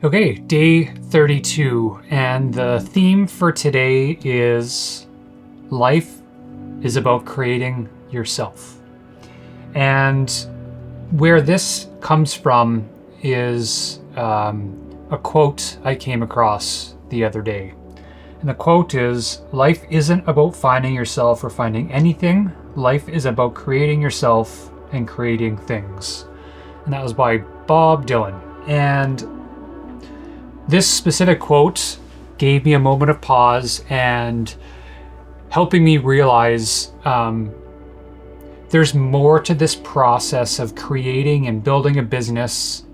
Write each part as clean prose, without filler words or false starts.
Okay, day 32, and the theme for today is life is about creating yourself. And where this comes from is a quote I came across the other day. And the quote is, "Life isn't about finding yourself or finding anything. Life is about creating yourself and creating things." And that was by Bob Dylan. And this specific quote gave me a moment of pause and helping me realize there's more to this process of creating and building a business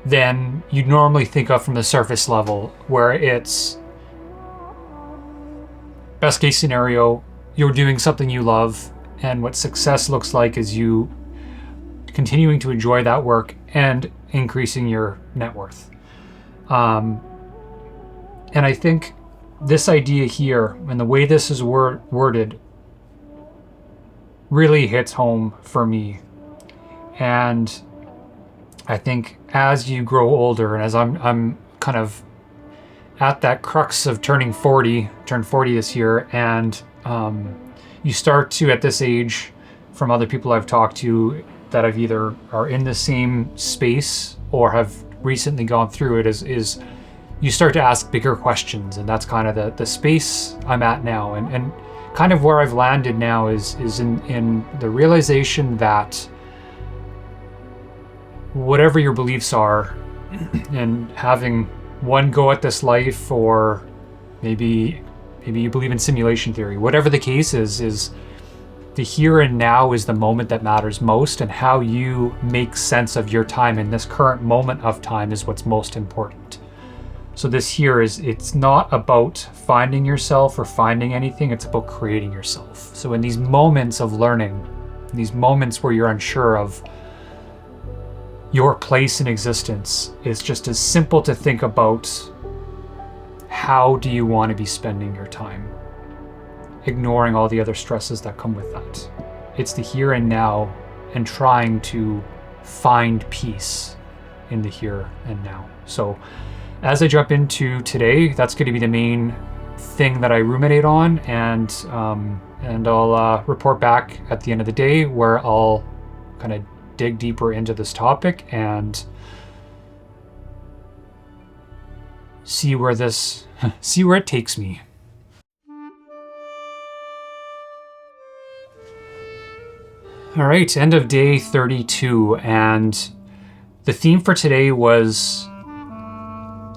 than you normally think of from the surface level, where it's best case scenario, you're doing something you love, and what success looks like is you continuing to enjoy that work and increasing your net worth. And I think this idea here and the way this is worded really hits home for me. And I think as you grow older, and as I'm kind of at that crux of turned 40 this year, and you start to, at this age, from other people I've talked to that have either are in the same space or have recently gone through it, is you start to ask bigger questions. And that's kind of the space I'm at now. And kind of where I've landed now is in the realization that whatever your beliefs are, and having one go at this life, or maybe you believe in simulation theory, whatever the case is the here and now is the moment that matters most, and how you make sense of your time in this current moment of time is what's most important. So this here it's not about finding yourself or finding anything, it's about creating yourself. So in these moments of learning, these moments where you're unsure of your place in existence, it's just as simple to think about, how do you want to be spending your time? Ignoring all the other stresses that come with that. It's the here and now, and trying to find peace in the here and now. So as I jump into today, that's going to be the main thing that I ruminate on, and I'll report back at the end of the day where I'll kind of dig deeper into this topic and see where it takes me. All right, end of day 32, and the theme for today was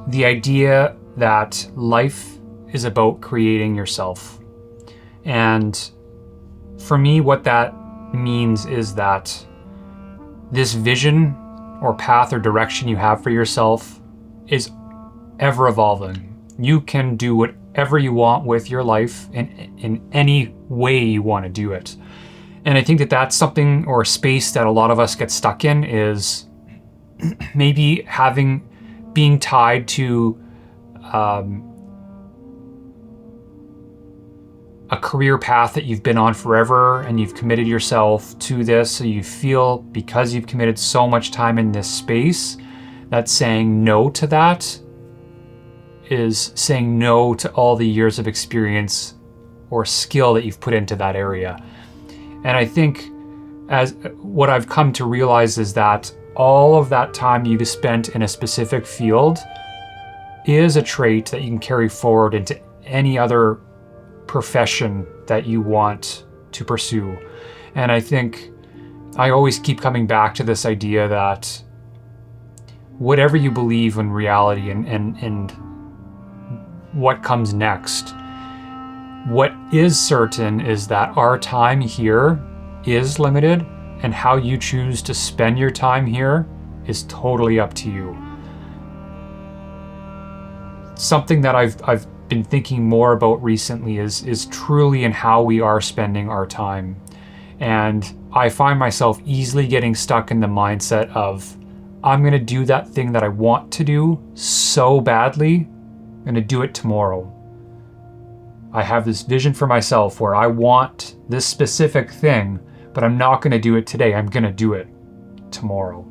the idea that life is about creating yourself. And for me, what that means is that this vision or path or direction you have for yourself is ever evolving. You can do whatever you want with your life in any way you want to do it. And I think that that's something, or a space, that a lot of us get stuck in, is maybe being tied to a career path that you've been on forever, and you've committed yourself to this. So you feel, because you've committed so much time in this space, that saying no to that is saying no to all the years of experience or skill that you've put into that area. And I think as what I've come to realize is that all of that time you've spent in a specific field is a trait that you can carry forward into any other profession that you want to pursue. And I think I always keep coming back to this idea that whatever you believe in reality and what comes next, what is certain is that our time here is limited, and how you choose to spend your time here is totally up to you. Something that I've been thinking more about recently is truly in how we are spending our time. And I find myself easily getting stuck in the mindset of, I'm going to do that thing that I want to do so badly, I'm going to do it tomorrow. I have this vision for myself where I want this specific thing, but I'm not going to do it today. I'm going to do it tomorrow.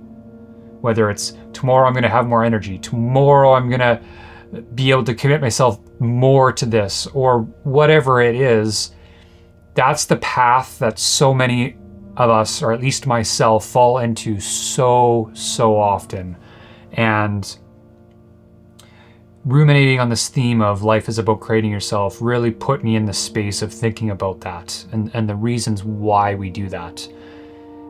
Whether it's tomorrow I'm going to have more energy, tomorrow I'm going to be able to commit myself more to this, or whatever it is, that's the path that so many of us, or at least myself, fall into so often. And ruminating on this theme of life is about creating yourself really put me in the space of thinking about that and the reasons why we do that.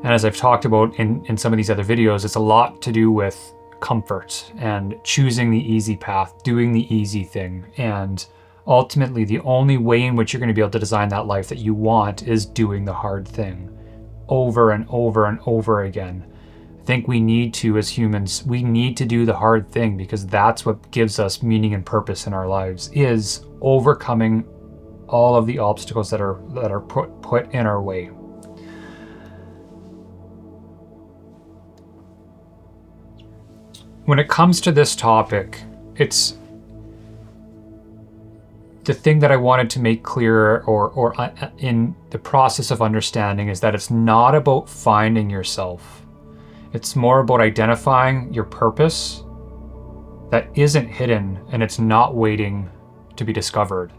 And as I've talked about in some of these other videos, it's a lot to do with comfort and choosing the easy path, doing the easy thing. And ultimately, the only way in which you're going to be able to design that life that you want is doing the hard thing over and over and over again. I think we need to, as humans, we need to do the hard thing, because that's what gives us meaning and purpose in our lives, is overcoming all of the obstacles that are put in our way. When it comes to this topic, it's the thing that I wanted to make clear, or in the process of understanding, is that it's not about finding yourself. It's more about identifying your purpose that isn't hidden, and it's not waiting to be discovered.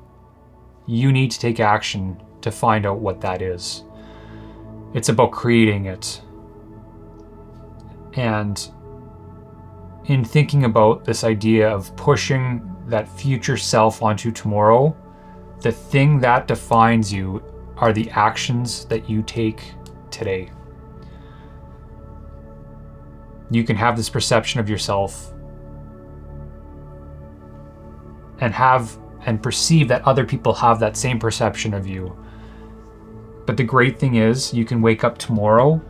You need to take action to find out what that is. It's about creating it. And in thinking about this idea of pushing that future self onto tomorrow, the thing that defines you are the actions that you take today. You can have this perception of yourself and perceive that other people have that same perception of you. But the great thing is, you can wake up tomorrow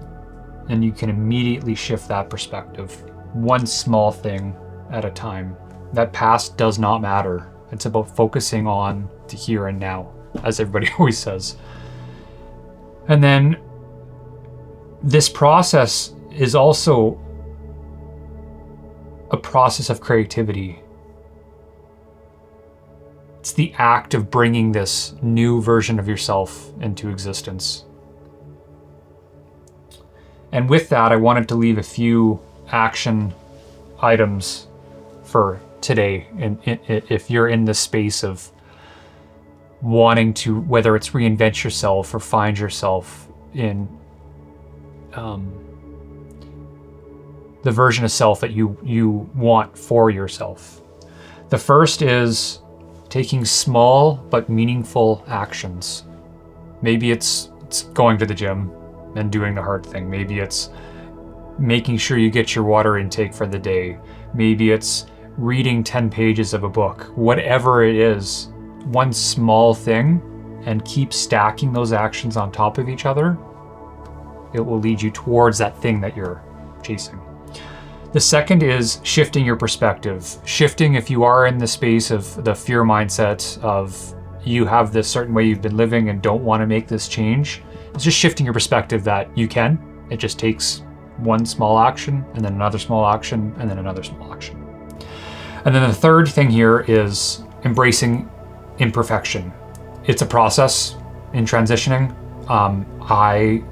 and you can immediately shift that perspective, one small thing at a time. That past does not matter. It's about focusing on the here and now, as everybody always says. And then this process is also a process of creativity. It's the act of bringing this new version of yourself into existence. And with that, I wanted to leave a few action items for today. And if you're in the space of wanting to, whether it's reinvent yourself or find yourself in the version of self that you want for yourself. The first is taking small but meaningful actions. Maybe it's going to the gym and doing the hard thing. Maybe it's making sure you get your water intake for the day. Maybe it's reading 10 pages of a book. Whatever it is, one small thing, and keep stacking those actions on top of each other. It will lead you towards that thing that you're chasing. The second is shifting your perspective. Shifting, if you are in the space of the fear mindset of you have this certain way you've been living and don't want to make this change, it's just shifting your perspective that you can. It just takes one small action, and then another small action, and then another small action. And then the third thing here is embracing imperfection. It's a process in transitioning. I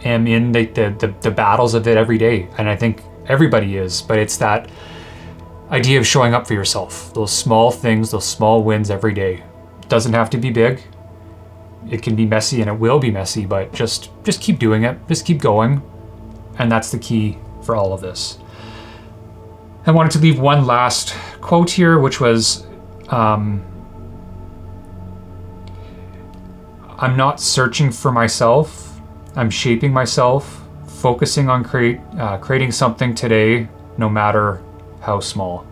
am in the battles of it every day, and I think everybody is, but it's that idea of showing up for yourself. Those small things, those small wins every day. It doesn't have to be big. It can be messy, and it will be messy, but just keep doing it. Just keep going. And that's the key for all of this. I wanted to leave one last quote here, which was, I'm not searching for myself. I'm shaping myself, focusing on creating something today, no matter how small.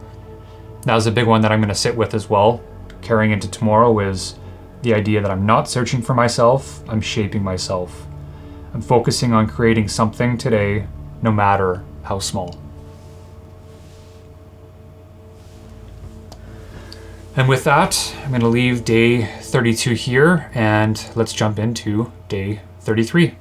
That was a big one that I'm going to sit with as well. Carrying into tomorrow is the idea that I'm not searching for myself, I'm shaping myself. I'm focusing on creating something today, no matter how small. And with that, I'm going to leave day 32 here, and let's jump into day 33.